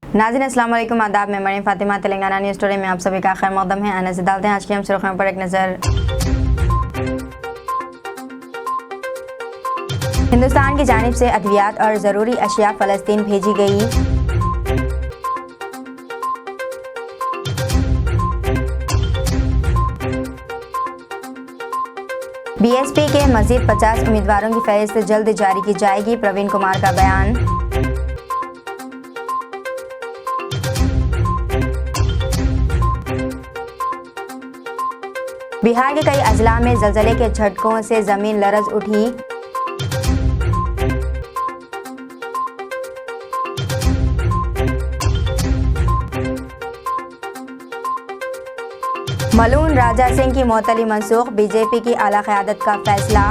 नाज़रीन अस्सलाम वालेकुम, आदाब। मैं मरीम फातिमा, तेलंगाना न्यूज़ स्टोरी में आप सभी का खैर मक़दम है। आने से डालते हैं आज की हम सुर्खियों पर एक नज़र। हिंदुस्तान की जानिब से अद्वियात और ज़रूरी अशिया फ़लस्तीन भेजी गई। बीएसपी के मज़ीद 50 उम्मीदवारों की फ़हरिस्त जल्द जारी की जाएगी, प्रवीण कुमार का बयान। बिहार के कई अजला में ज़लज़ले के झटकों से ज़मीन लरज़ उठी। मलून राजा सिंह की मुअत्तली मनसूख, बीजेपी की आला क़यादत का फैसला।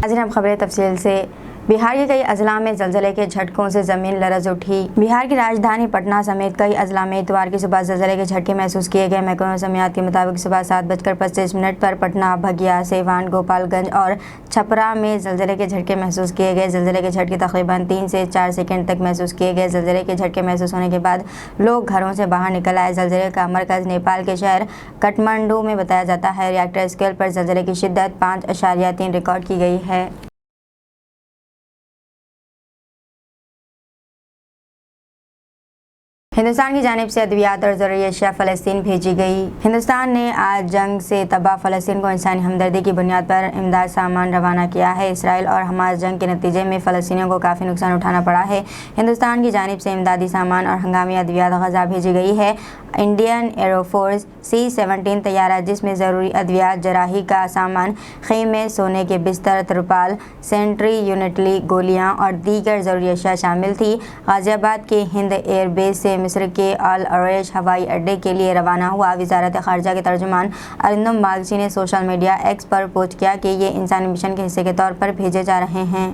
आज हम खबरें तफसील से। बिहार के कई अजला में ज़लज़ले के झटकों से ज़मीन लरज़ उठी। बिहार की राजधानी पटना समेत कई अजला में इतवार की सुबह ज़लज़ले के झटके महसूस किए गए। महकमा मौसमियात के मुताबिक सुबह 7:25 पर पटना, भगिया, सेवान, गोपालगंज और छपरा में ज़लज़ले के झटके महसूस किए गए। ज़लज़ले के झटके तकरीबन 3 से 4 सेकंड तक महसूस किए गए। ज़लज़ले के झटके महसूस होने के बाद लोग घरों से बाहर निकल आए। ज़लज़ले का मरकज़ नेपाल के शहर काठमांडू में बताया जाता है। रिएक्टर स्केल पर ज़लज़ले की शिद्दत 5.3 रिकॉर्ड की गई है। हिंदुस्तान की जानिब से अद्वियात और ज़रूरी अशिया फ़लस्तीन भेजी गई। हिंदुस्तान ने आज जंग से तबाह फ़लस्तीन को इंसानी हमदर्दी की बुनियाद पर इमदाद सामान रवाना किया है। इसराइल और हमास जंग के नतीजे में फ़लस्तीनियों को काफ़ी नुकसान उठाना पड़ा है। हिंदुस्तान की जानिब से इमदादी सामान और हंगामी अद्वियात गज़ा भेजी गई है। इंडियन एयरफोर्स C-17 तैयारा, जिसमें ज़रूरी अद्वियात, जराही का सामान, ख़ैमे, सोने के बिस्तर, तिरपाल, सेंट्री यूनिटली, गोलियाँ और दीगर ज़रूरी अशिया शामिल थी, गाज़ियाबाद के हिंद एयरबेस से मिस्र के अल अरैश हवाई अड्डे के लिए रवाना हुआ। वज़ारत ख़ारजा के तर्जुमान अरिंदम बागची ने सोशल मीडिया एक्स पर पोस्ट किया कि ये इंसानी मिशन के हिस्से के तौर पर भेजे जा रहे हैं।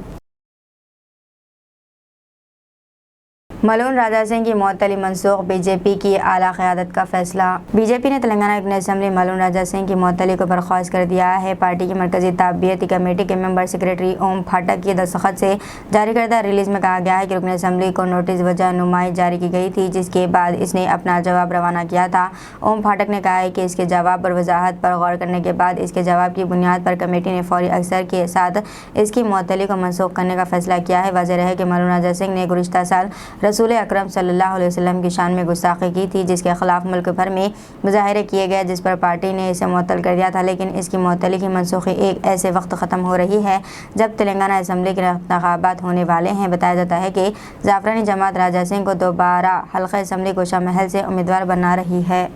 मलून राजा सिंह की मुअत्तली मनसूख, बीजेपी की आला क़यादत का फैसला। बीजेपी ने तेलंगाना रुकन असम्बली मलून राजा सिंह की मुअत्तली को बर्खास्त कर दिया है। पार्टी की मरकज़ी ताबियती कमेटी के मेंबर सेक्रेटरी ओम फाटक की दस्तखत से जारी करदा रिलीज़ में कहा गया है कि रुकन असम्बली को नोटिस वजह नुमाई जारी की गई थी, जिसके बाद इसने अपना जवाब रवाना किया था। ओम फाटक ने कहा है कि इसके जवाब पर वजाहत पर गौर करने के बाद इसके जवाब की बुनियाद पर कमेटी ने फौरी अक्सर के साथ इसकी मुअत्तली को मनसूख करने का फैसला किया है। वाज़ेह है कि मलून राजा सिंह ने गुज़िश्ता साल रसूल अकरम सल्लल्लाहु अलैहि वसल्लम की शान में गुस्ताखी की थी, जिसके खिलाफ मुल्क भर में मुजाहिरे किए गए, जिस पर पार्टी ने इसे मुअत्तल कर दिया था। लेकिन इसकी मुअत्तली की मनसूखी एक ऐसे वक्त ख़त्म हो रही है जब तेलंगाना असम्बली के इंतखाबात होने वाले हैं। बताया जाता है कि जाफरानी जमात राजा सिंह को दोबारा हल्का असम्बली गोशा महल से उम्मीदवार बना रही है।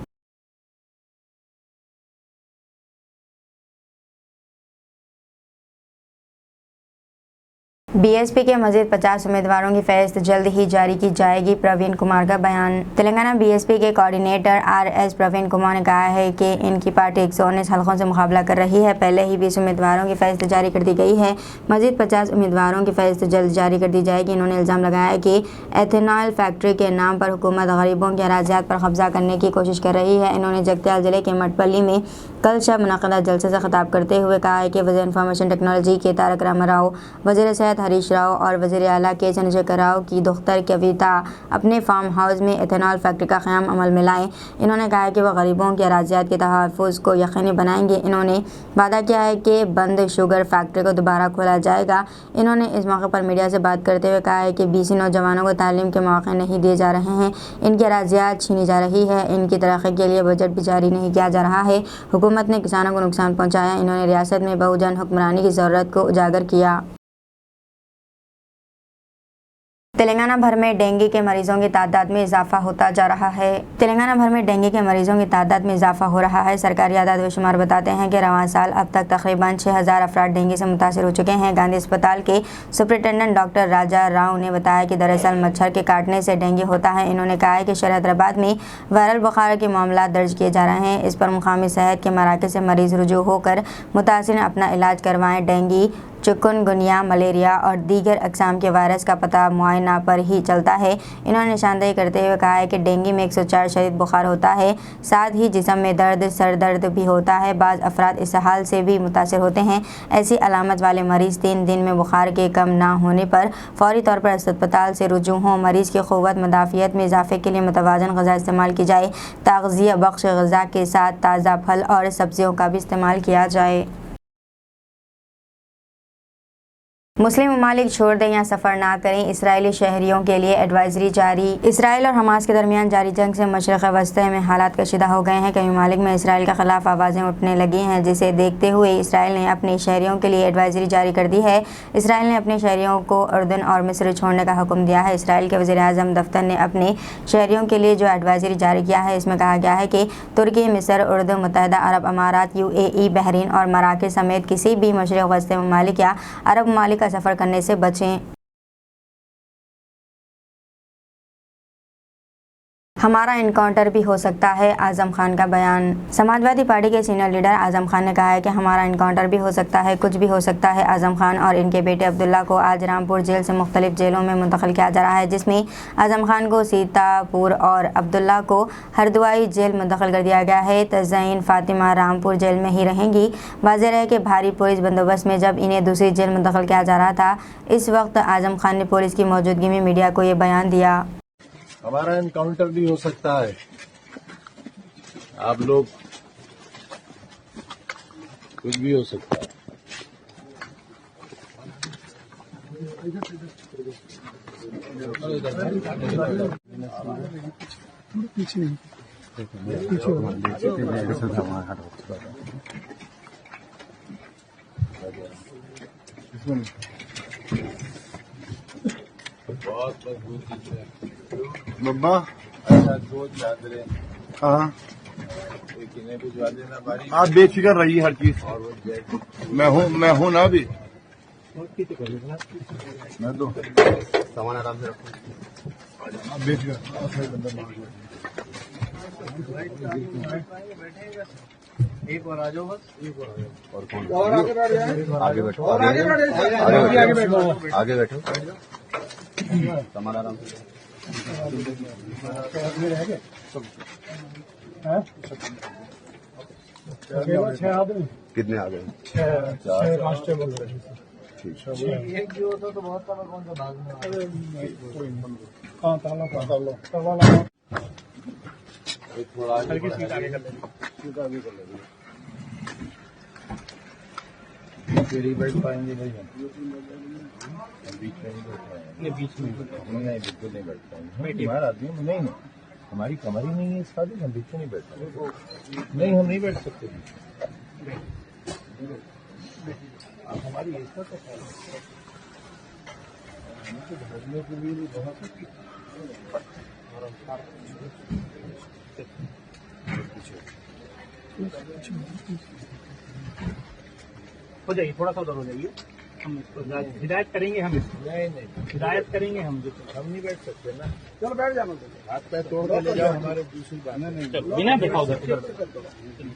बीएसपी के मज़ीद 50 उम्मीदवारों की फ़हरिस्त जल्द ही जारी की जाएगी, प्रवीण कुमार का बयान। तेलंगाना बीएसपी के कोऑर्डिनेटर RS प्रवीण कुमार ने कहा है कि इनकी पार्टी 119 हल्कों से मुकाबला कर रही है। पहले ही 20 उम्मीदवारों की फ़हरिस्त जारी कर दी गई है। मज़ीद 50 उम्मीदवारों की फ़हरिस्त जल्द जारी कर दी जाएगी। इन्होंने इल्ज़ाम लगाया है कि एथेनॉल फैक्ट्री के नाम पर हुकूमत गरीबों के अराज़ियात पर कब्जा करने की कोशिश कर रही है। इन्होंने जगत्याल ज़िले के मटपल्ली में कल शब मुनक़दा जलसे से खिताब करते हुए कहा है कि वज़ीर इंफॉर्मेशन टेक्नोलॉजी के तारक रामाराव, वज़ीर सेहत हरीश राव और वज़ीर आला के चंद्रशेखर राव की दुख्तर कविता अपने फार्म हाउस में एथेनॉल फैक्ट्री का क़याम अमल में लाएँ। इन्होंने कहा है कि वह गरीबों के अराज़ियात के तहफ़्फ़ुज़ को यकीनी बनाएंगे। इन्होंने वादा किया है कि बंद शुगर फैक्ट्री को दोबारा खोला जाएगा। इन्होंने इस मौके पर मीडिया से बात करते हुए कहा है कि BC नौजवानों को तालीम के मौके नहीं दिए जा रहे हैं, इनकी अराज़ियात छीनी जा रही है, इनकी तरक्की के लिए बजट भी जारी नहीं किया जा रहा है। हुकूमत ने किसानों को नुकसान पहुँचाया। इन्होंने रियासत में बहुजन हुक्मरानी की ज़रूरत को उजागर किया। तेलंगाना भर में डेंगू के मरीजों की तादाद में इजाफा होता जा रहा है। तेलंगाना भर में डेंगू के मरीजों की तादाद में इजाफा हो रहा है। सरकारी आदाद व शुमार बताते हैं कि रवां साल अब तक तकरीबन 6000 अफराद डेंगू से मुतासर हो चुके हैं। गांधी अस्पताल के सुपरिटेंडेंट डॉक्टर राजा राव ने बताया कि दरअसल मच्छर के काटने से डेंगू होता है। इन्होंने कहा है कि शहर हैदराबाद में वायरल बुखार के मामला दर्ज किए जा रहे हैं। इस पर मुकामी सेहत के मराकज़ से मरीज रुजू होकर मुतासिर अपना इलाज करवाएं। डेंगू चिकनगुनिया, मलेरिया और दीगर अक़साम के वायरस का पता मुआयना पर ही चलता है। इन्होंने निशानदेही करते हुए कहा है कि डेंगू में 104 शदीद बुखार होता है, साथ ही जिस्म में दर्द, सर दर्द भी होता है। बाज़ अफराद इसहाल से भी मुतासर होते हैं। ऐसी अलामत वाले मरीज़ 3 दिन में बुखार के कम ना होने पर फौरी तौर पर अस्पताल से रुजू हों। मरीज़ की क़ुव्वत मुदाफ़ियत में इजाफ़े के लिए मुतवाज़न ग़िज़ा इस्तेमाल की जाए। ताग़ज़िया बख्श ग़िज़ा के साथ ताज़ा फल और सब्ज़ियों का भी इस्तेमाल किया जाए। मुस्लिम ममालिक छोड़ दें या सफ़र ना करें, इसराइली शहरियों के लिए एडवाइजरी जारी। इसराइल और हमास के दरमियान जारी जंग से मशरिक़ वस्ती में हालात कशीदा हो गए हैं। कई ममालिक में इसराइल के ख़िलाफ़ आवाज़ें उठने लगी हैं, जिसे देखते हुए इसराइल ने अपने शहरियों के लिए एडवाइजरी जारी कर दी है। इसराइल ने अपने शहरियों को उर्दन और मिस्र छोड़ने का हुक्म दिया है। इसराइल के वज़ीर-ए-आज़म दफ्तर ने अपने शहरियों के लिए जो एडवाइजरी जारी किया है, इसमें कहा गया है कि तुर्की, मिस्र, उर्दन, मुत्तहिदा अरब अमारात, UAE, बहरीन और मराकज़ समेत किसी भी मशरिक़ वस्ती ममालिक या अरब ममालिक का सफ़र करने से बचें। हमारा इनकाउंटर भी हो सकता है, आज़म खान का बयान। समाजवादी पार्टी के सीनियर लीडर आज़म खान ने कहा है कि हमारा इनकाउंटर भी हो सकता है, कुछ भी हो सकता है। आज़म खान और इनके बेटे अब्दुल्ला को आज रामपुर जेल से मुख्तलिफ जेलों में मुंतकिल किया जा रहा है, जिसमें आज़म खान को सीतापुर और अब्दुल्ला को हरदोई जेल मुंतकिल कर दिया गया है। तज़ईन फ़ातिमा रामपुर जेल में ही रहेंगी। वाज़ेह है कि भारी पुलिस बंदोबस्त में जब इन्हें दूसरी जेल मुंतकिल किया जा रहा था, इस वक्त आज़म खान ने पुलिस की मौजूदगी में मीडिया को ये बयान दिया। हमारा एनकाउंटर भी हो सकता है। आप लोग, कुछ भी हो सकता है। बहुत मजबूत चीज है बब्बा, ऐसा सोच याद रहे। हाँ, किन्हें भिजवा देना बारी। आप बेफिक्र रहिए हर चीज। और वो जैसे मैं हूँ ना अभी। मैं तो सामान आराम से रखो। आप बेफिक्र। एक और आ जाओ बस, एक और आ जाओ। और कौन? आगे बैठो, आगे बैठो। सामान आराम से। कितने आ गए? एक जो होता तो बहुत सारा कौन सा भाग में थोड़ा आगे कर लेंगे। बैठ पाएंगे नहीं हम बीच में नहीं बैठ पाएंगे। बीच में नहीं, बिल्कुल नहीं बैठ पाएंगे। हमारा आदमी नहीं, हमारी कमर ही नहीं है इस काबिल, हम बीच में नहीं बैठ पाएंगे। नहीं, हम नहीं बैठ सकते। हमारी ऐसा तो भरने के लिए बहुत हो जाइए, थोड़ा सा उधर हो जाइए। हम इसको हिदायत करेंगे, हम इसको नहीं हिदायत करेंगे। हम नहीं बैठ सकते ना। चलो बैठ जाओ, हाथ पैर तोड़ के ले जाओ, हमारे दूसरी बात नहीं। चलो बिना बैठा उधर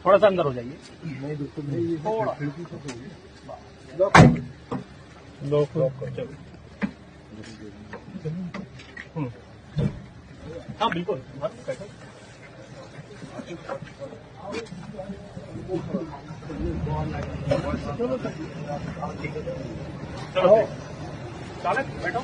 थोड़ा सा अंदर हो जाइए। नहीं, बिल्कुल नहीं। खिड़की से लोग चलो। हाँ बिल्कुल, बैठो। चलो चालक बैठो।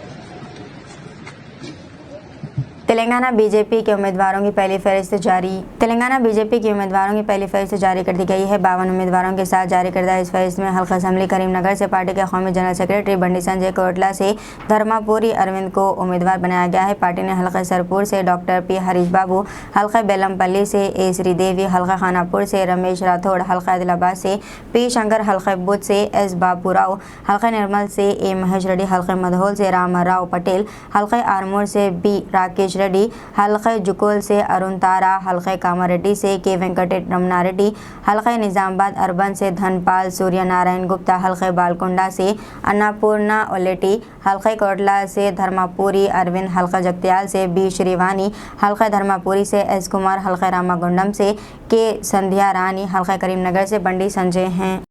तेलंगाना बीजेपी के उम्मीदवारों की पहली फहरिस्त जारी। तेलंगाना बीजेपी की उम्मीदवारों की पहली फहरिस्त जारी कर दी गई है। 52 उम्मीदवारों के साथ जारी करदा इस फहरिस्त में हल्का असम्बली करीमनगर से पार्टी के कौमी जनरल सेक्रेटरी बंडी संजय कोटला से धर्मापुरी अरविंद को उम्मीदवार बनाया गया है। पार्टी ने हल्का सरपुर से डॉक्टर P हरीश बाबू, हल्का बेलमपल्ली से A श्रीदेवी, हल्का खानापुर से रमेश राठौड़, हल्का आदिलाबाद से P शंकर, हल्का बुद्ध से S बाबूराव, हल्का निर्मल से A महेश रेड्डी, हल्का मधोल से रामाराव पटेल, हल्का आरमूर से B राकेश रेड्डी, हल्का जुकोल से अरुण तारा, हल्का कामारेड्डी से K वेंकटेश रमना रेड्डी, हल्का निजामाबाद अर्बन से धनपाल सूर्य नारायण गुप्ता, हल्का बालकुंडा से अन्नापूर्णा ओलेटी, हल्का कोटला से धर्मापुरी अरविंद, हल्का जगत्याल से B श्रीवानी, हल्का धर्मापुरी से S कुमार, हल्का रामागुंडम से K संध्या रानी, हल्का करीमनगर से बंडी संजय हैं।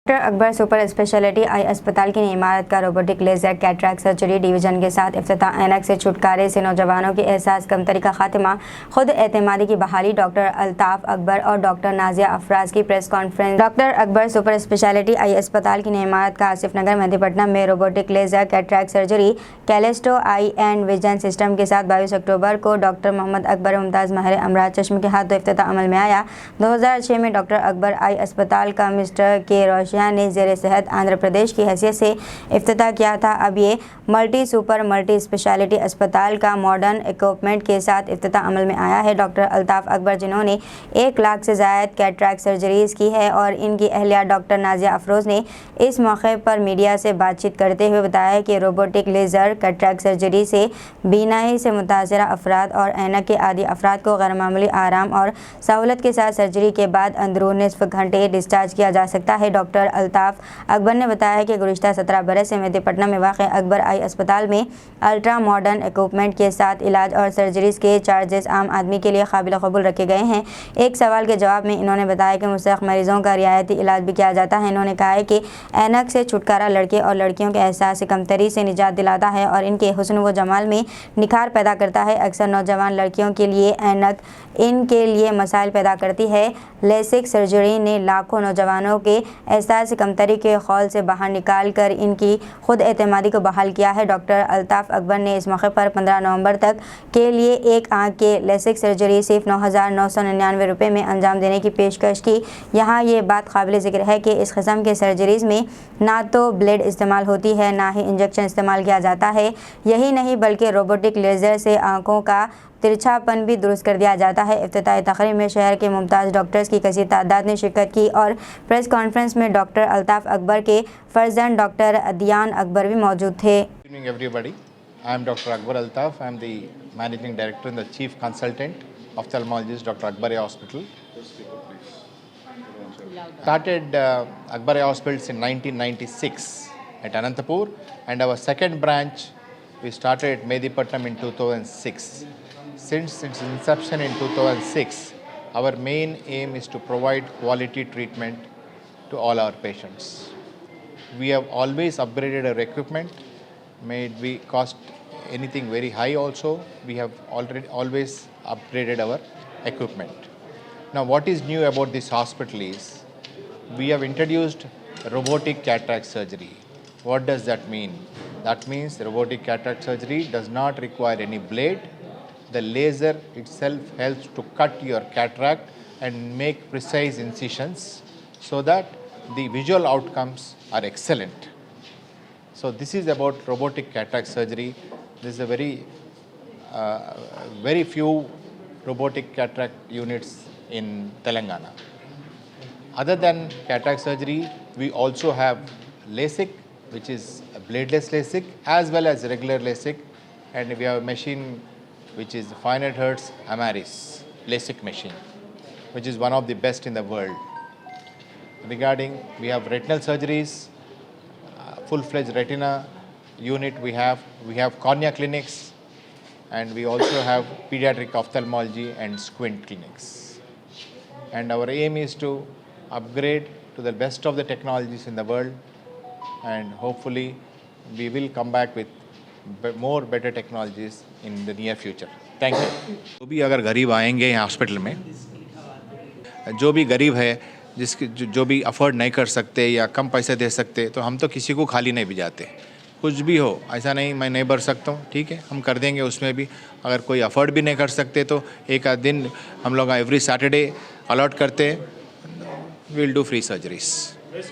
Doctor Akbar super speciality eye अस्पताल की नई इमारत का robotic laser cataract surgery division के साथ इफ्तिताह। ऐनक से छुटकारे से नौजवानों के एहसास कमतरी का खात्मा, खुद एतमादी की बहाली। डॉक्टर अल्ताफ अकबर और डॉक्टर नाजिया अफराज की press conference. Doctor Akbar super speciality eye अस्पताल की नई इमारत का आसिफ नगर मेहदीपट्टनम में robotic laser cataract surgery Callisto eye and vision system के साथ 22 अक्टूबर को डॉक्टर मोहम्मद अकबर मुमताज़ महर अमराज चश्म के हाथों इफ्तिताह अमल में आया। 2006 में डॉक्टर अकबर आई अस्पताल का मिस्टर के रोशिया ने ज़ेर सेहत आंध्र प्रदेश की हैसियत से इफ्तिताह किया था। अब ये मल्टी स्पेशलिटी अस्पताल का मॉडर्न इक्विपमेंट के साथ इफ्तिताह अमल में आया है। डॉक्टर अल्ताफ अकबर, जिन्होंने 1 लाख से ज़ायद कैटरैक्ट सर्जरीज़ की है, और इनकी अहलिया डॉक्टर नाजिया अफरोज़ ने इस मौके पर मीडिया से बातचीत करते हुए बताया कि रोबोटिक लेज़र कैटरैक्ट सर्जरी से बीनाई से मुतासरा अफराद और ऐनक के आदि अफराद को गैरमामूली आराम और सहूलत के साथ सर्जरी के बाद अंदरून निसफ घंटे डिस्चार्ज किया जा सकता है। डॉक्टर अल्ताफ अकबर ने बताया कि गुज़िश्ता 17 बरस से मेहदीपट्टनम में वाक़ अकबर आई अस्पताल में अल्ट्रा मॉडर्न इक्विपमेंट के साथ इलाज और सर्जरीज़ के चार्जेस आम आदमी के लिए काबिल कबूल रखे गए हैं। एक सवाल के जवाब में इन्होंने बताया कि मुस्तहक़ मरीज़ों का रियायती इलाज भी किया जाता है। इन्होंने कहा है कि ऐनक से छुटकारा लड़के और लड़कियों के एहसास कमतरी से निजात दिलाता है और इनके हुस्न व जमाल में निखार पैदा करता है। अक्सर नौजवान लड़कियों के लिए ऐनक इनके लिए मसाइल पैदा करती है। लेसिक सर्जरी ने लाखों नौजवानों के एहसास कमतरी के खौल से बाहर निकाल कर इनकी खुद एतमादी को बहाल किया है। डॉक्टर अल्ताफ अकबर ने इस मौके पर 15 नवंबर तक के लिए एक आँख के लेसिक सर्जरी सिर्फ 9,999 रुपये में अंजाम देने की पेशकश की। यहाँ ये बात काबिल ज़िक्र है कि इस किस्म के सर्जरीज़ में ना तो ब्लेड इस्तेमाल होती है, ना ही इंजेक्शन इस्तेमाल किया जाता है। यही नहीं बल्कि रोबोटिक लेज़र से आँखों का तिरछापन भी दुरुस्त कर दिया जाता है। इफ्तिताही तकरीब में शहर के मुमताज़ डॉक्टर्स की कसीर तादाद ने शिरकत की और प्रेस कॉन्फ्रेंस में डॉक्टर अल्ताफ अकबर के फर्जंद डॉक्टर अदियान अकबर भी मौजूद थे। Good evening everybody. I am Dr. Akbar Altaf. I am the Managing Director and the Chief Consultant Ophthalmologist Dr. Akbar Eye Hospital. Started Akbar Eye Hospitals in 1996 at Anantapur, and our second branch we started at Mehdipatnam in 2006. Since its inception in 2006, our main aim is to provide quality treatment to all our patients. We have always upgraded our equipment. May it be cost anything very high also, we have always upgraded our equipment. Now what is new about this hospital is, we have introduced robotic cataract surgery. What does that mean? That means robotic cataract surgery does not require any blade. The laser itself helps to cut your cataract and make precise incisions so that the visual outcomes are excellent. So this is about robotic cataract surgery. This is a very few robotic cataract units in Telangana. Other than cataract surgery, we also have LASIK, which is a bladeless LASIK, as well as regular LASIK, and we have a machine which is 500 Hz Amaris LASIK machine, which is one of the best in the world. Regarding, we have retinal surgeries, full-fledged retina unit we have cornea clinics, and we also have pediatric ophthalmology and squint clinics. And our aim is to upgrade to the best of the technologies in the world, and hopefully we will come back with more better technologies in the near future. Thank you. जो भी अगर गरीब आएंगे यहाँ hospital में, जो भी गरीब है, जिसके जो भी अफोर्ड नहीं कर सकते या कम पैसे दे सकते, तो हम तो किसी को खाली नहीं भिजाते। कुछ भी हो, ऐसा नहीं मैं नहीं भर सकता हूँ, ठीक है, हम कर देंगे उसमें भी। अगर कोई अफोर्ड भी नहीं कर सकते तो एक आध दिन हम लोग एवरी सैटरडे अलॉट करते, will do free surgeries,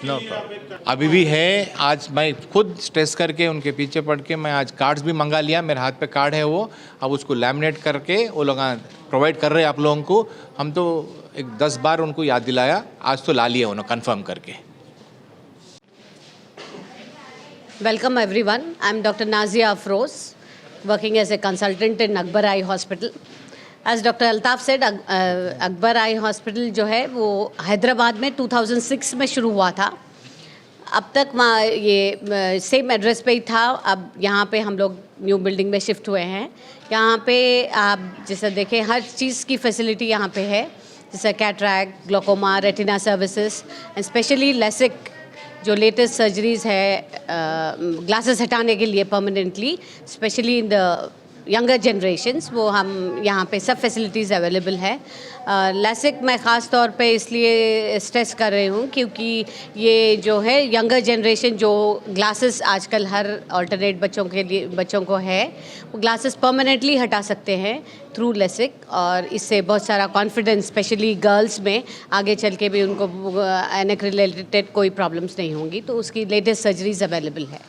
no problem. अभी भी है, आज मैं खुद स्ट्रेस करके उनके पीछे पड़ के मैं आज कार्ड्स भी मंगा लिया, मेरे हाथ पे कार्ड है वो, अब उसको लैमिनेट करके वो लोग प्रोवाइड कर रहे हैं आप लोगों को। हम तो एक 10 बार उनको याद दिलाया, आज तो ला लिया उन्होंने कंफर्म करके। Welcome everyone. I am Dr. Nazia Afroz, working as a consultant in Akbar Eye Hospital. As Dr. Altaf said, Akbar Eye Hospital जो है वो हैदराबाद में 2006 में शुरू हुआ था। अब तक ये सेम एड्रेस पे ही था। अब यहाँ पे हम लोग न्यू बिल्डिंग में शिफ्ट हुए हैं। यहाँ पे आप जैसे देखें हर चीज़ की फैसिलिटी यहाँ पे है, जैसे cataract, glaucoma, retina services and specially LASIK जो लेटेस्ट सर्जरीज है ग्लासेस हटाने के लिए permanently, specially in the younger generations, वो हम यहाँ पे सब फैसिलिटीज़ अवेलेबल है। लैसिक मैं ख़ास तौर पे इसलिए स्ट्रेस कर रही हूँ क्योंकि ये जो है यंगर जनरेशन जो ग्लासेस आजकल हर अल्टरनेट बच्चों को है, वो ग्लासेस परमानेंटली हटा सकते हैं थ्रू लैसिक, और इससे बहुत सारा कॉन्फिडेंस स्पेशली गर्ल्स में आगे चल के भी उनको एनेक रिलेटेड कोई प्रॉब्लम्स नहीं होंगी, तो उसकी लेटेस्ट सर्जरीज अवेलेबल है।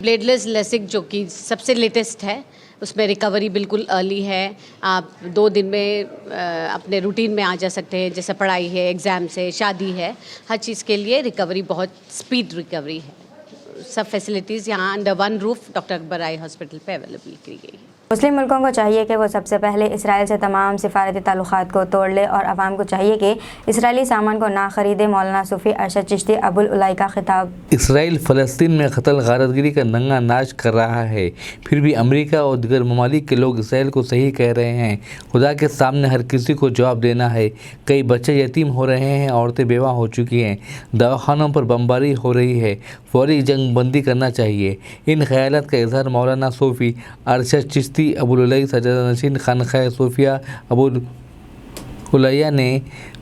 ब्लेडलेस लैसिक जो कि सबसे लेटेस्ट है, उसमें रिकवरी बिल्कुल अर्ली है। आप 2 दिन में अपने रूटीन में आ जा सकते हैं, जैसे पढ़ाई है, एग्ज़ाम्स है, शादी है, हर चीज़ के लिए रिकवरी बहुत स्पीड रिकवरी है। सब फैसिलिटीज़ यहाँ under one roof doctor Akbar eye hospital पे अवेलेबल की गई है। मुस्लिम मुल्कों को चाहिए कि वो सबसे पहले इसराइल से तमाम सिफारती ताल्लुकात को तोड़ ले और अवाम को चाहिए कि इसराइली सामान को ना ख़रीदे। मौलाना सूफ़ी अरशद चिश्ती अबुल उलाई का खिताब। इसराइल फ़लस्तीन में कत्ल गारतगिरी का नंगा नाच कर रहा है, फिर भी अमेरिका और दीगर ममालिक के लोग इसराइल को सही कह रहे हैं। खुदा के सामने हर किसी को जवाब देना है। कई बच्चे यतीम हो रहे हैं, औरतें बेवा हो चुकी हैं, दवाखानों पर बमबारी हो रही है। फौरी जंग बंदी करना चाहिए। इन ख्यालात का इजहार मौलाना सूफ़ी अरशद चिश्ती अबुल उलाई सज्जादा नशीन खानक़ाह सूफिया अबुल उलैया ने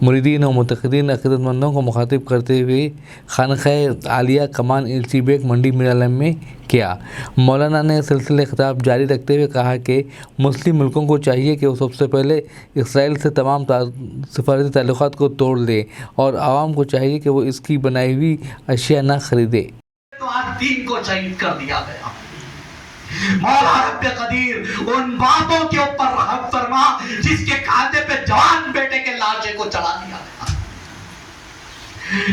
मुरीदीन और मुतक़दीन अक़ीदतमंदों को मुखातिब करते हुए खानक़ाह आलिया कमान इल्चीबेग मंडी मिरालम में किया। मौलाना ने सिलसिले खिताब जारी रखते हुए कहा कि मुस्लिम मुल्कों को चाहिए कि वो सबसे पहले इसराइल से तमाम सिफारती ताल्लुकात को तोड़ दे और आवाम को चाहिए कि वो इसकी बनाई हुई अशिया ना ख़रीदे। तो आज दीन को शहीद कर दिया गया। मौला रब्बे कदीर उन बापों के ऊपर रहम फरमा जिसके खाते पे जवान बेटे के लाशे को चढ़ा दिया गया।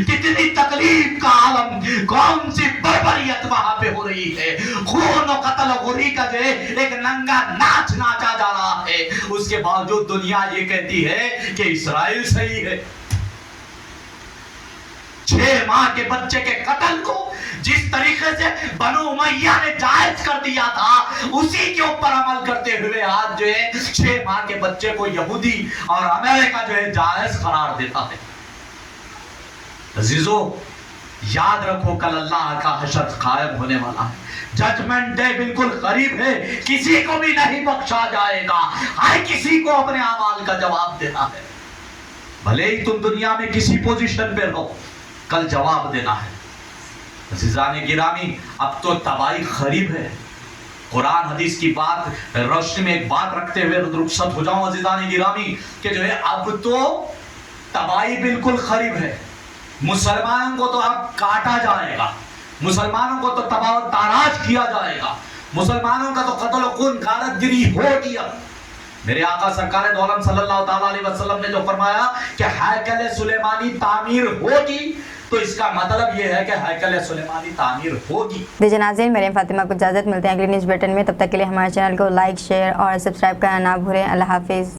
कितनी तकलीफ का आलम, कौन सी बर्बरियत वहां पे हो रही है। खून और कत्ल गुरी का जो एक नंगा नाच नाचा जा रहा है, उसके बावजूद दुनिया ये कहती है कि इसराइल सही है। 6 माह के बच्चे के कत्ल को जिस तरीके से बनु उमैया ने जायज कर दिया था, उसी के ऊपर अमल करते हुए आज जो है 6 माह के बच्चे को यहूदी और अमेरिका जो है जायज करार देता है। अजीजों, याद रखो कल अल्लाह का हशर कायम होने वाला है। जजमेंट डे बिल्कुल करीब है। किसी को भी नहीं बख्शा जाएगा। हर किसी को अपने अमाल का जवाब देना है। भले ही तुम दुनिया में किसी पोजीशन पे रहो, कल जवाब देना है। अज़ीज़ान गिरामी, अब तो तबाही करीब है। कुरान हदीस की बात रोशनी में एक बात रखते हुए रुखसत हो जाऊं अज़ीज़ान गिरामी कि जो है अब तो तबाही बिल्कुल करीब है। मुसलमानों को तो अब काटा जाएगा, मुसलमानों को तो तबाह ताराज किया जाएगा, मुसलमानों का तो कत्ल खून गारतगिरी होगी। अब मेरे आका सरकार दो आलम सल्लल्लाहु अलैहि वसल्लम ने जो फरमाया कि हैकल सुलेमानी तामीर होगी, तो इसका मतलब ये है कि हैकल सुलेमानी तामीर होगी। दीजिए नाज़रीन, मेरे फातिमा को इजाज़त। मिलते हैं अगली न्यूज़ बुलेटिन में। तब तक के लिए हमारे चैनल को लाइक, शेयर और सब्सक्राइब करना ना भूलें। अल्लाह हाफिज़।